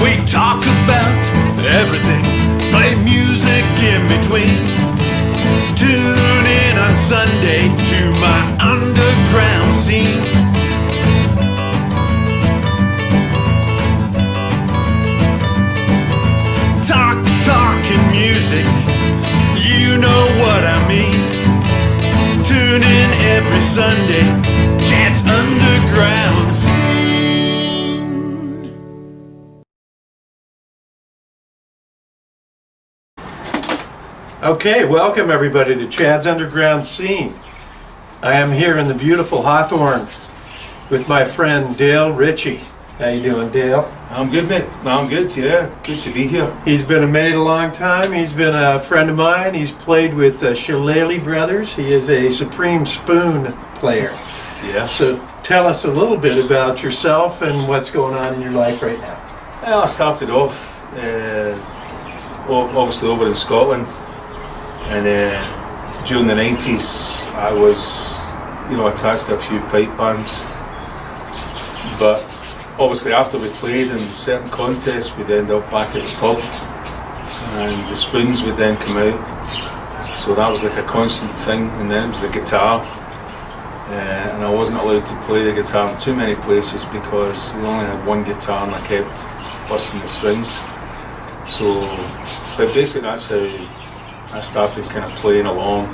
We talk about everything, play music in between. Tune in on Sunday to my underground scene. Talking music, you know what I mean. Tune in every Sunday, Chad's Underground Scene. Okay, welcome everybody to Chad's Underground Scene. I am here in the beautiful Hawthorne with my friend Dale Richie. How you doing, Dale? I'm good, mate. I'm good, yeah. Good to be here. He's been a mate a long time. He's been a friend of mine. He's played with the Shillelagh Brothers. He is a Supreme Spoon player. Yeah. So tell us a little bit about yourself and what's going on in your life right now. Well, I started off, obviously over in Scotland, and during the 90s I was, attached to a few pipe bands. But obviously after we played in certain contests, we'd end up back at the pub and the spoons would then come out, so that was like a constant thing. And then it was the guitar, and I wasn't allowed to play the guitar in too many places because they only had one guitar and I kept busting the strings. But basically that's how I started kind of playing along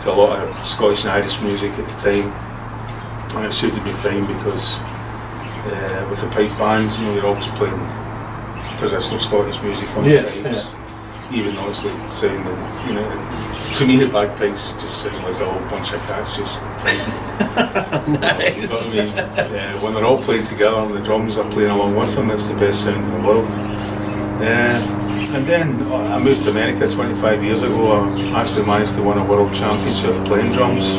to a lot of Scottish and Irish music at the time, and it suited me fine because with the pipe bands, you're always playing traditional Scottish music on the pipes, yeah. Even though it's like sounding, to me the bagpipes just sound like a whole bunch of cats just fighting. Nice. But, when they're all playing together and the drums are playing along with them, it's the best sound in the world. And then I moved to America 25 years ago. I actually managed to win a world championship playing drums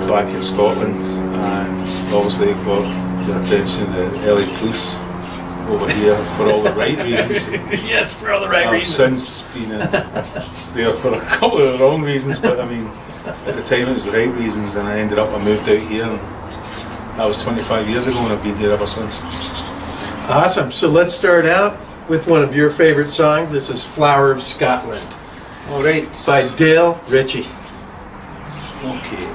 back in Scotland, and obviously got the attention of the LA police over here for all the right reasons. Yes, for all the right reasons. I've since been there for a couple of the wrong reasons, but I mean, at the time it was the right reasons, and I moved out here, and that was 25 years ago, and I've been here ever since. Awesome. So let's start out with one of your favorite songs. This is Flower of Scotland. All right. By Dale Richie. Okay.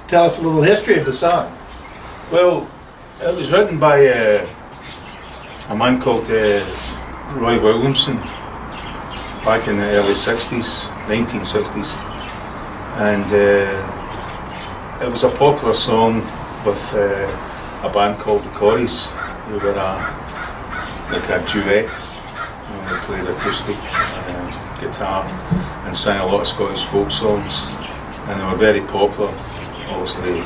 tell us a little history of the song. Well, it was written by a man called Roy Williamson back in the early 60s, 1960s. And it was a popular song with a band called the Corries, who were like a duet. They played acoustic guitar and sang a lot of Scottish folk songs, and they were very popular, obviously,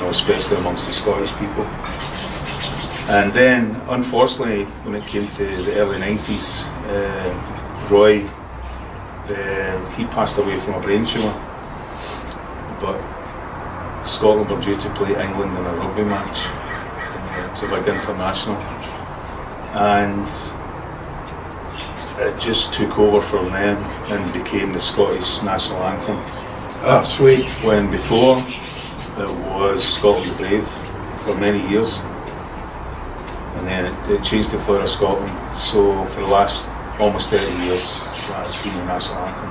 especially amongst the Scottish people. And then, unfortunately, when it came to the early 90s, Roy, he passed away from a brain tumour, but Scotland were due to play England in a rugby match. It was a big international, and it just took over from them and became the Scottish national anthem. Oh, sweet. When before it was Scotland the Brave for many years, and then it changed to Flower of Scotland. So for the last almost 30 years, that has been the national anthem.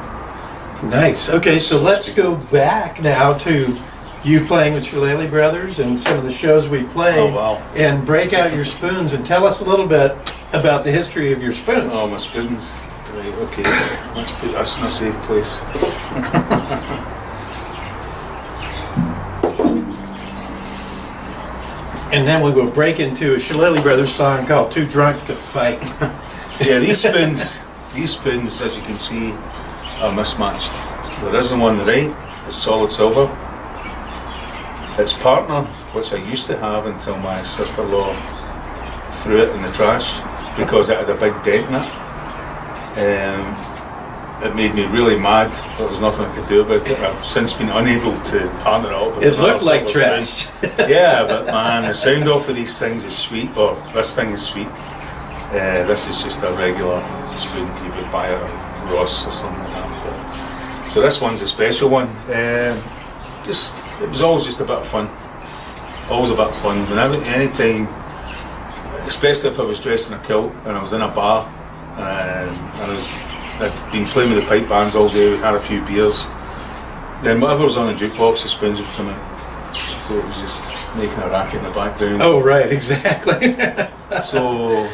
Nice. Okay, so let's go back now to you playing with Shillelagh Brothers and some of the shows we played. Oh, wow. And break out your spoons and tell us a little bit about the history of your spoons. Oh, my spoons. Right, okay. Let's put this in a safe place. And then we will break into a Shillelagh Brothers song called Too Drunk to Fight. Yeah, these spoons, as you can see, are mismatched. There isn't one on the right, it's solid silver. Its partner, which I used to have until my sister-in-law threw it in the trash because it had a big dent in it. It made me really mad. There was nothing I could do about it. I've since been unable to partner it up with It another looked like silver trash. spoon. Yeah, but man, the sound off of these things is sweet. Oh, this thing is sweet. This is just a regular spoon you would buy at Ross or something like that. But, so this one's a special one. It was always just a bit of fun. Always a bit of fun. Whenever, anytime, especially if I was dressed in a kilt and I was in a bar and I'd been playing with the pipe bands all day, we'd had a few beers, then whatever was on the jukebox, the spoons would come out. So it was just making a racket in the background. Oh, right, exactly. So,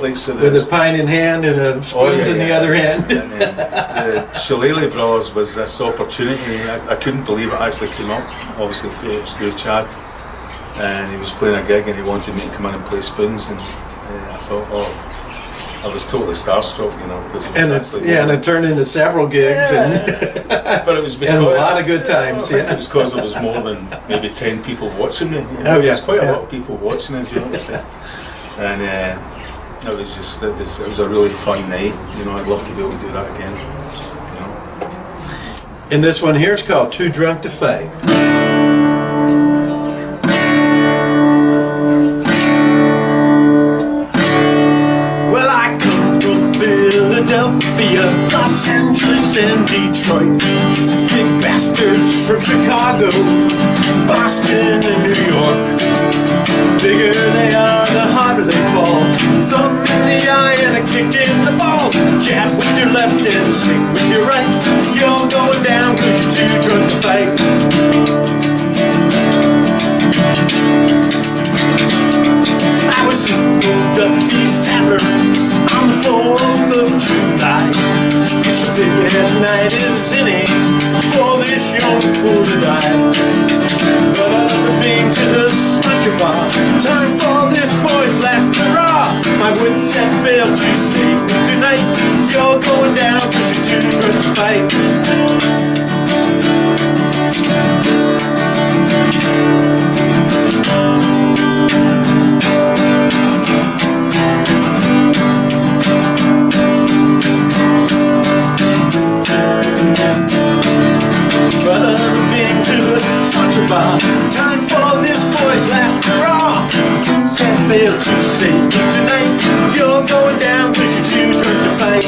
like so With a pint in hand and a spoons in the other hand. And then the Shillelagh Brothers was this opportunity. I couldn't believe it actually came up. Obviously through Chad, and he was playing a gig and he wanted me to come in and play spoons, and I thought, I was totally starstruck, because And it turned into several gigs but it was because, and a lot of good times. I think it was because there was more than maybe 10 people watching me. There was quite a lot of people watching us, and it was a really fun night. I'd love to be able to do that again. And this one here is called Too Drunk to Fight. Well, I come from Philadelphia, Los Angeles, and Detroit. Big bastards from Chicago, Boston, and New York. Bigger they are, the harder they fall. Thumb in the eye and a kick in the balls. Jab with your left and stick with your right. You're going down 'cause you're too drunk to fight. I was in Duffy's Tavern on the 4th of July. It's a big ass night is in it for this young fool to die. But I've been to the Smucker Bar. Time for this boy's last hurrah. My wits have failed to save me tonight. You're going down 'cause you're too drunk to fight. But I've been to the Smucker Bar. Time for this boy's last hurrah. Can't fail to save me tonight. You're going down 'cause you're too drunk to fight.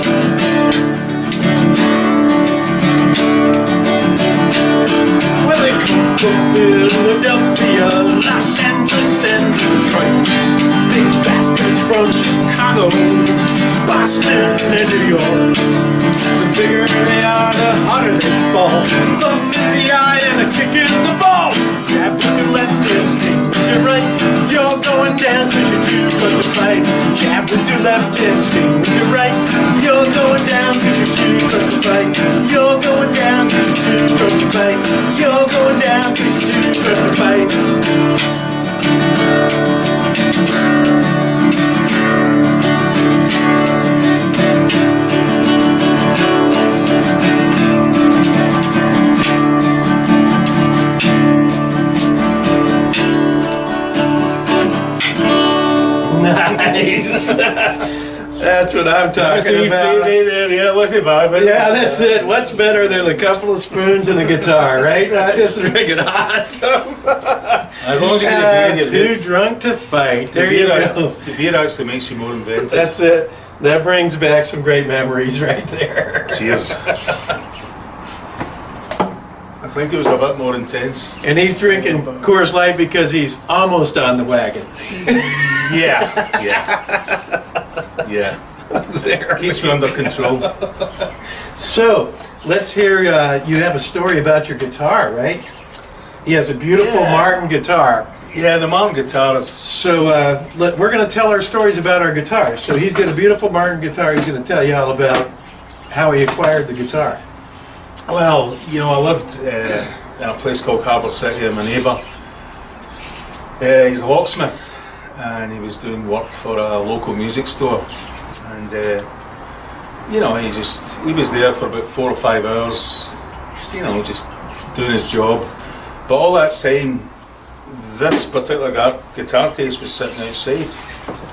Well, they come from Philadelphia, Los Angeles, and Detroit. Big bastards from Chicago, Boston, and New York. The bigger they are, the harder they fall. Thumb in the eye and a kick in the balls. down 'cause you're too drunk to fight. Jab with your left and swing with your right. You're going down 'cause you're too drunk to fight. You're going down 'cause you're too drunk to fight. You're going down 'cause you're too drunk to fight. Nice. That's what I'm talking about. Yeah, it wasn't bad, but Yeah, that's it. What's better than a couple of spoons and a guitar, right? This is freaking awesome. as long as you get the beer, Too drunk to fight. the There you beer, go. the beer actually makes you more inventive. That's it. That brings back some great memories right there. Cheers. I think it was a bit more intense. And he's drinking Coors Light because he's almost on the wagon. Yeah. There. Keeps me under control. So, let's hear, you have a story about your guitar, right? He has a beautiful Yeah. Martin guitar. Yeah, the Martin guitar is. So we're going to tell our stories about our guitars. So he's got a beautiful Martin guitar. He's going to tell you all about how he acquired the guitar. Well, you know, I lived in a place called Harbour City, and my neighbour, he's a locksmith, and he was doing work for a local music store. And, you know, he was there for about 4 or 5 hours, you know, just doing his job. But all that time, this particular guitar case was sitting outside,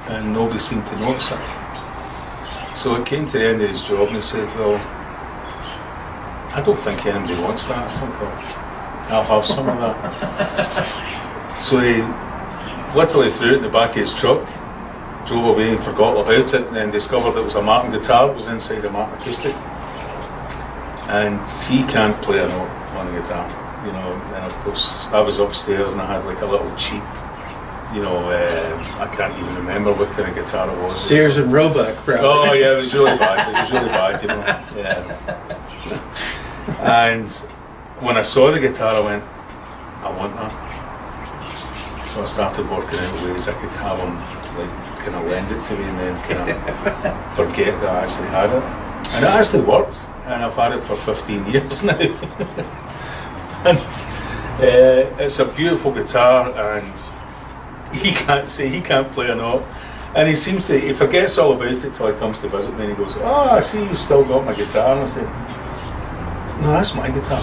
and nobody seemed to notice it. So it came to the end of his job, and he said, well, I don't think anybody wants that. I think I'll have some of that. So he literally threw it in the back of his truck, drove away and forgot all about it, and then discovered it was a Martin guitar that was inside a Martin acoustic. And he can't play a note on a guitar, you know. And of course, I was upstairs and I had like a little cheap, you know, I can't even remember what kind of guitar it was. Sears and Roebuck, probably. Oh yeah, it was really bad. It was really bad, you know. Yeah. And when I saw the guitar, I went, I want that. So I started working out ways I could have him, like, kind of lend it to me and then kind of forget that I actually had it. And it actually worked, and I've had it for 15 years now. And it's a beautiful guitar, and he can't play a note. And he forgets all about it till he comes to visit me, and he goes, oh, I see you've still got my guitar. And I said, no, that's my guitar.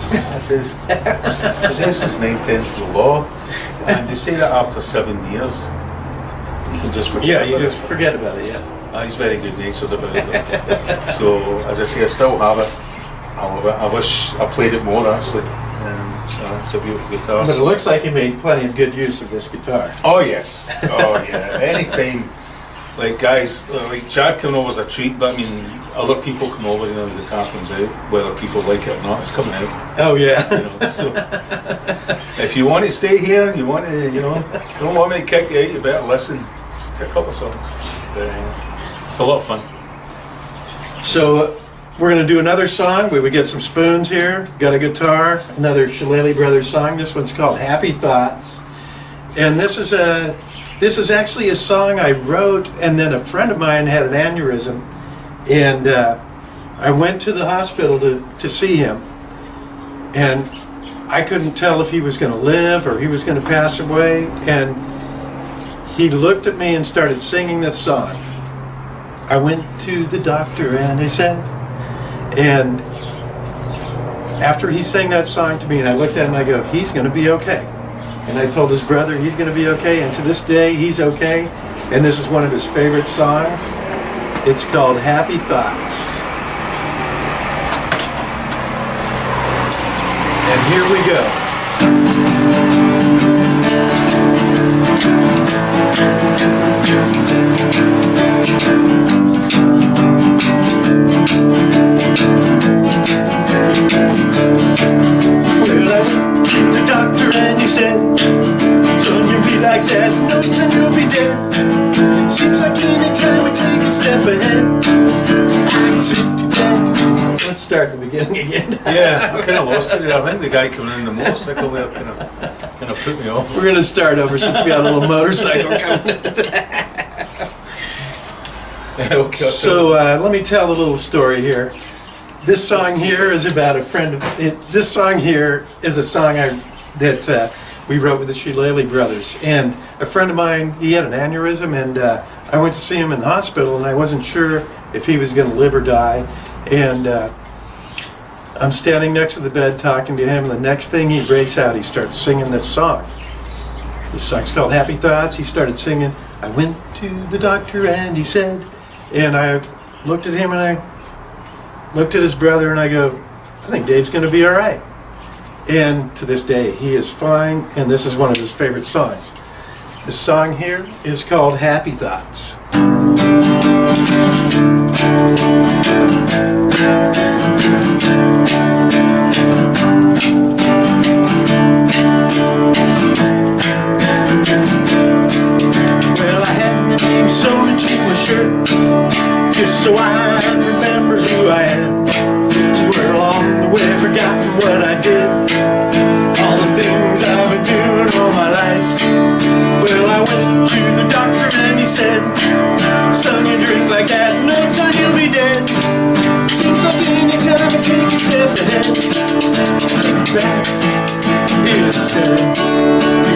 I says, possession's 9/10 of the law, and they say that after 7 years, you can just forget. Yeah, you about just it. forget about it, yeah. He's very good natured about it though. So, as I say, I still have it. I love it. I wish I played it more actually. So it's a beautiful guitar. But it looks like you made plenty of good use of this guitar. Oh yes. Oh yeah. Anytime, like guys, like Chad coming over is a treat, but I mean, other people come over, you know, the guitar comes out, whether people like it or not, it's coming out. Oh yeah. You know, so if you want to stay here, you want to, you know, don't want me to kick you out, you better listen. Just a couple of songs. It's a lot of fun. So we're going to do another song where we get some spoons here, got a guitar, another Shillelagh Brothers song. This one's called Happy Thoughts. And this is actually a song I wrote, and then a friend of mine had an aneurysm, and I went to the hospital to see him, and I couldn't tell if he was going to live or he was going to pass away, and he looked at me and started singing this song. I went to the doctor and he said, and after he sang that song to me, and I looked at him and I go, he's going to be okay. And I told his brother he's going to be okay, and to this day he's okay. And this is one of his favorite songs. It's called Happy Thoughts. And here we go. Well, I went to the doctor and he said, son, you'll be like that, no, son, you'll be dead. Seems like any time we take a step ahead, I can sit to bed. Let's start at the beginning again. Yeah, I kind of lost it. I think the guy coming in the motorcycle there kind of And it put me off. We're going to start over since we got a little motorcycle coming. Okay, So let me tell a little story here. This song here is about a friend. This song here is a song that we wrote with the Shillelagh brothers. And a friend of mine, he had an aneurysm, and I went to see him in the hospital, and I wasn't sure if he was going to live or die. And I'm standing next to the bed talking to him, and the next thing he breaks out, he starts singing this song. This song's called Happy Thoughts. He started singing, I went to the doctor and he said, and I looked at him and I looked at his brother and I go, I think Dave's going to be all right. And to this day, he is fine, and this is one of his favorite songs. This song here is called Happy Thoughts. Well, I had my name sewn into my shirt, just so I remember who I am. Somewhere along the way, I've forgotten what I did, all the things I've been doing all my life. Well, I went to the doctor and he said, son, you drink like that, no time you'll be dead. Seems like any time I take a step ahead, take it back instead.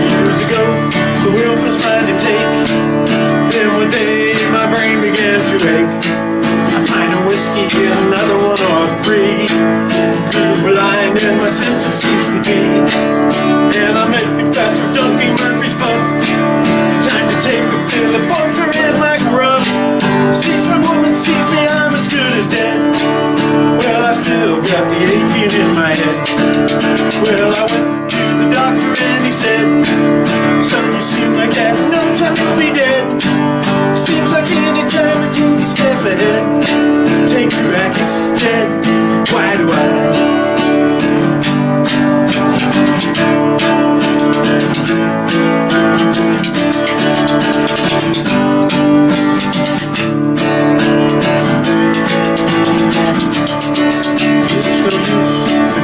Years ago, the world was mine to take. Then one day my brain began to ache. A pint of whiskey, another one or three. Grew blind and my senses ceased to be. And I met Professor Duncan Murphy's pub. Time to take a pill, a bunker in my grub. Sees my woman, sees me, I'm as good as dead. Well, I still got the aching in my head. Well, I went to the doctor and he said, son, you seem like that, no time you'll be dead. Seems like any time I take a step ahead, take you back instead. Why do I?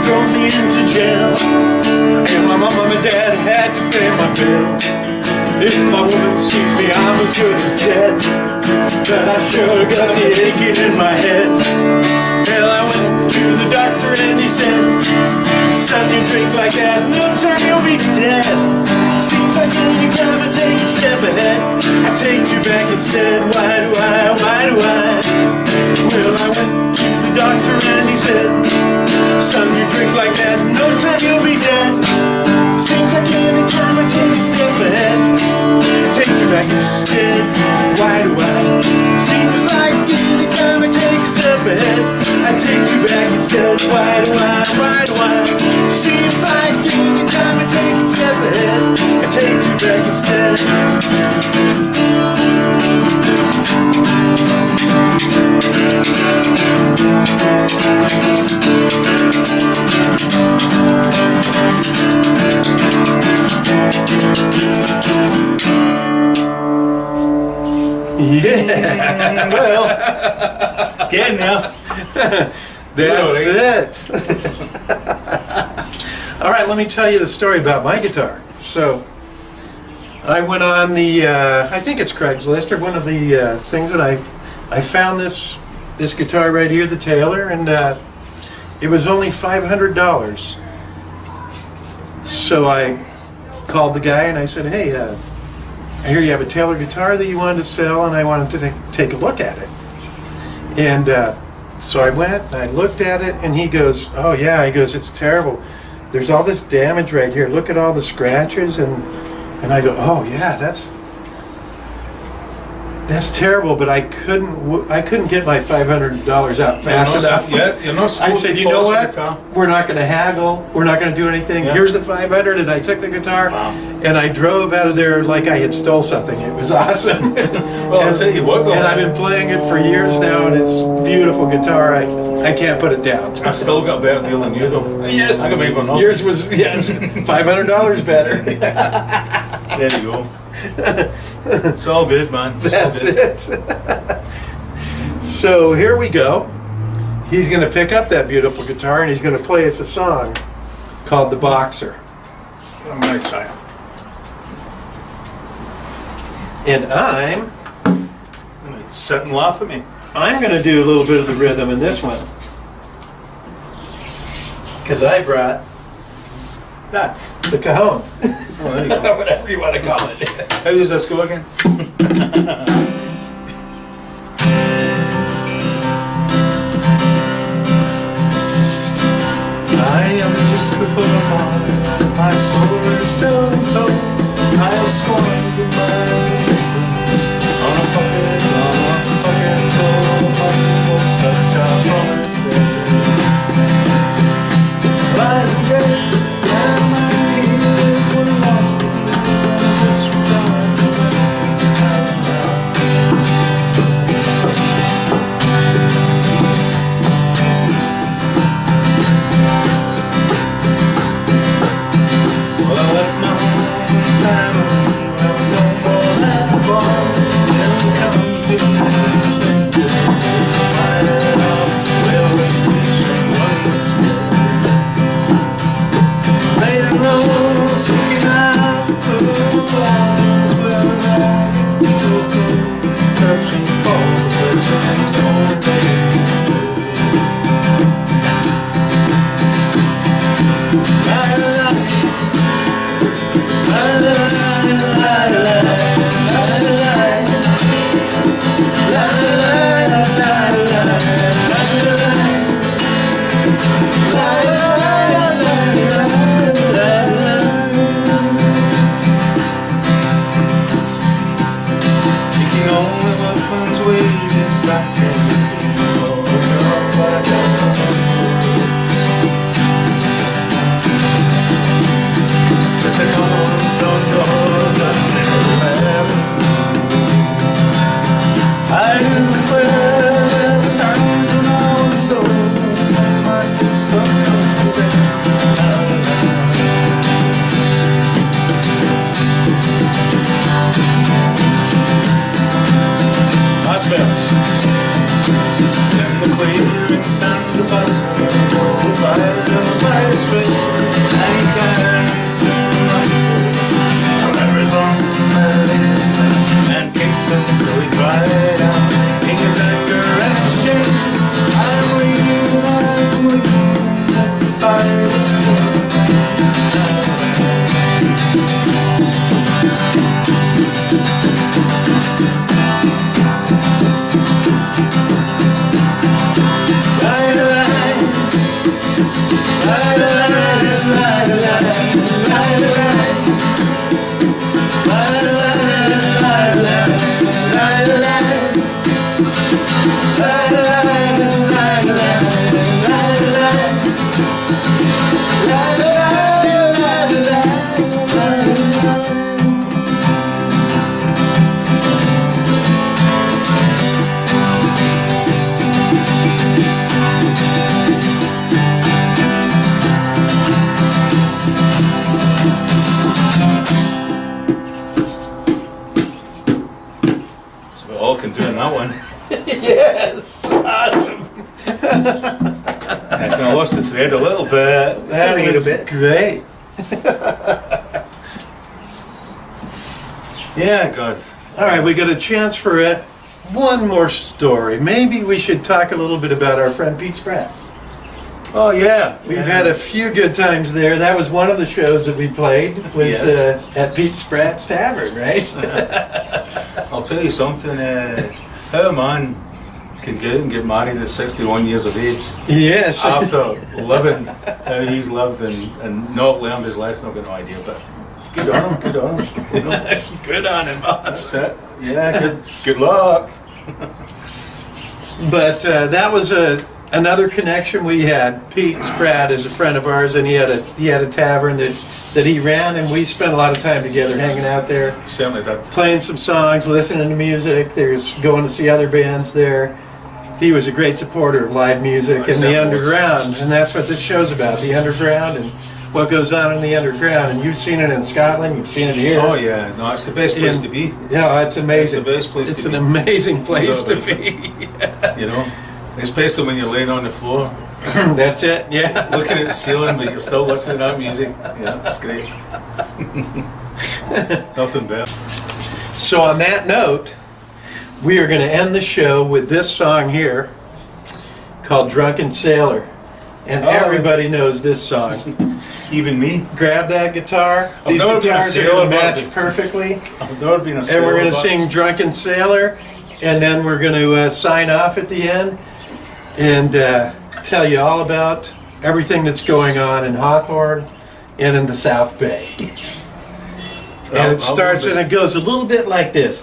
Throw me into jail, and my mom and dad had to pay my bill. If my woman sees me, I'm as good as dead, but I sure got the aching in my head. Well, I went to the doctor and he said, son, you drink like that, no time you'll be dead. Seems like any time I take a step ahead, I take you back instead. Why do I, why do I? Well, I went to the doctor and he said, son, you drink like that, no time you'll be dead. Seems like any time I take a step ahead, I take you back instead. Why do I? Seems like any time I take a step ahead, I take you back instead. Why do I? Why do I? Seems like any time I take a step ahead, I take you back instead. Yeah. Well, getting there. That's it. All right, let me tell you the story about my guitar. So, I went on the, I think it's Craigslist or one of the things that I found this guitar right here, the Taylor, and it was only $500. So I called the guy and I said, hey, I hear you have a Taylor guitar that you wanted to sell, and I wanted to take a look at it. And so I went and I looked at it, and he goes, oh yeah, he goes, it's terrible. There's all this damage right here. Look at all the scratches. And I go, oh yeah, that's terrible, but I couldn't get my $500 out fast enough. Yeah, you're not I supposed said, to you know polish a what? guitar. We're not going to haggle. We're not going to do anything. Yeah. Here's the $500, and I took the guitar, Wow. and I drove out of there like I had stole something. It was awesome. Well, I'll tell you what, though. And I've been playing it for years now, and it's a beautiful guitar. I can't put it down. I still got a better deal than you, though. Yes. I can make one up. Yours was, yes, $500 better. There you go. It's all good, man. It's That's all good. it. So here we go. He's going to pick up that beautiful guitar and he's going to play us a song called The Boxer. I'm gonna try it. And I'm Sit and laugh at me. going to do a little bit of the rhythm in this one. Because I brought That. the cajon. Oh, there you go. Whatever you want to call it. How does this go again? I am just a butterfly, my soul is seldom told. I have scorned my resistance on a bucket for such a promise. Lies and grace, and my ears were lost in this regards of well, I left my family, I was no more than a boy, and come to the railway station, one was good. Late road, seeking out the flowers where I could go, searching for the places only they seeking only what one's wages I can just a couple of doors I declare the times and all the souls and my two subconscious. Hospitals in the clearing stands a bus by the street. I can't see from Arizona and Kingston till he cried out. King his anchor and his chain. I'm waiting by the street. So we all can do in that one. Yes, awesome. I think I lost the thread a little bit. That Still need a was bit. great. Yeah, God. All right, we got a chance for it. One more story. Maybe we should talk a little bit about our friend Pete Spratt. Oh yeah, We've had a few good times there. That was one of the shows that we played, was Yes. at Pete Spratt's Tavern, right? I'll tell you something. How a man can get and get married at 61 years of age Yes. after living how he's lived and not learned his lesson, I've got no idea. But good on him. Good on him. You know, Good on him, boss. that's it. Yeah. Good luck. But that was another connection we had. Pete Spratt is a friend of ours, and he had a tavern that he ran, and we spent a lot of time together hanging out there, Certainly that. playing some songs, listening to music. There's going to see other bands there. He was a great supporter of live music and the Certainly was. underground, and that's what this show's about, the underground and what goes on in the underground. And you've seen it in Scotland, you've seen it here. Oh yeah, no, it's the best place to be. Yeah, it's amazing. It's the best place It's to an be. amazing place to Yeah, be. You know, especially when you're laying on the floor, That's it, yeah. looking at the ceiling, but you're still listening to that music. Yeah, that's great. Nothing better. So on that note, we are going to end the show with this song here called Drunken Sailor. And everybody knows this song. Even me. Grab that guitar. These never been a guitars are sailor, going to but- match perfectly. I've never been a sailor. And we're going to but- sing Drunken Sailor. And then we're going to sign off at the end and tell you all about everything that's going on in Hawthorne and in the South Bay. And I'll it starts do and it goes a little bit like this.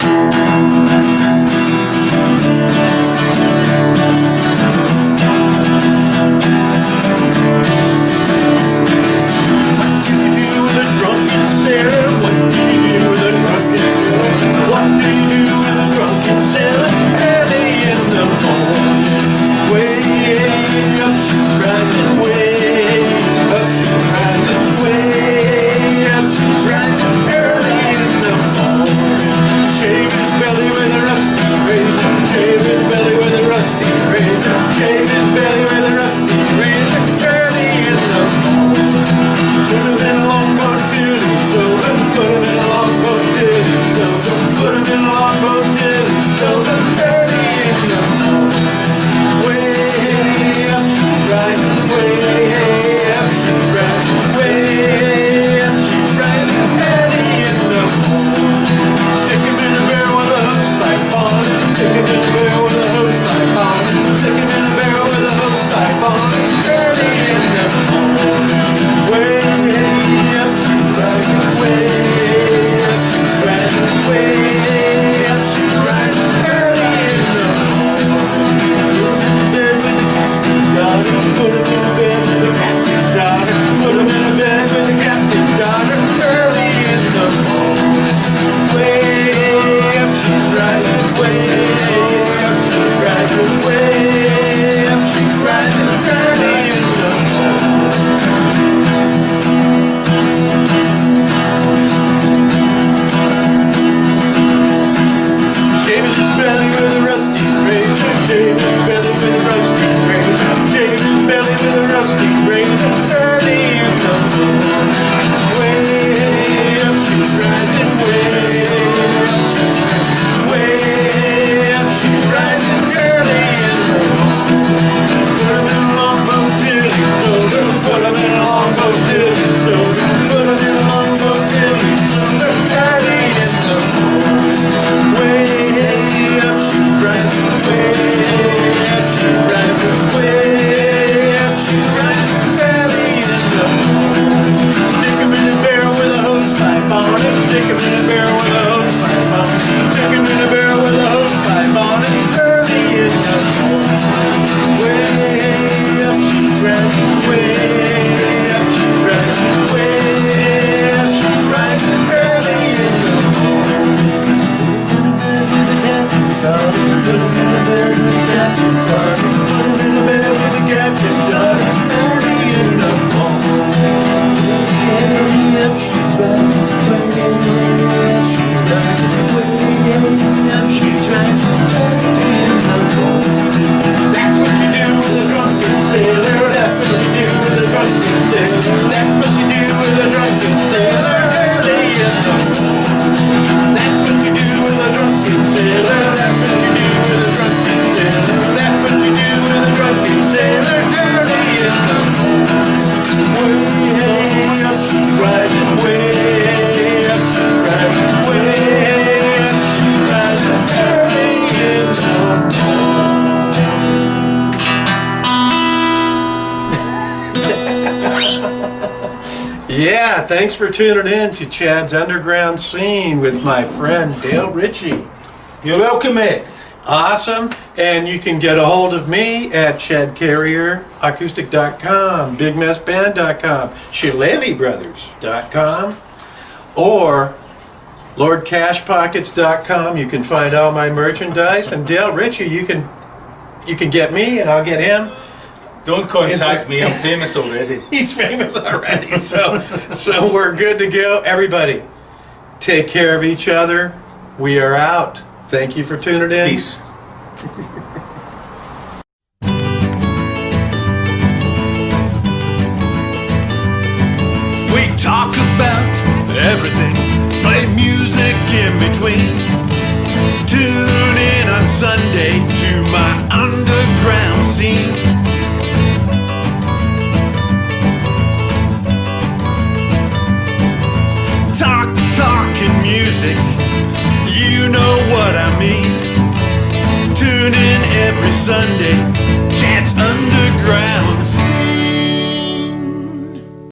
Yeah, thanks for tuning in to Chad's Underground Scene with my friend Dale Richie. You're welcome, mate. Awesome. And you can get a hold of me at chadcarrieracoustic.com, bigmessband.com, shillelagh or lordcashpockets.com. You can find all my merchandise. And Dale Richie, you can get me and I'll get him. Don't contact me, I'm famous already. He's famous already, so we're good to go. Everybody, take care of each other. We are out. Thank you for tuning in. Peace. We talk about me.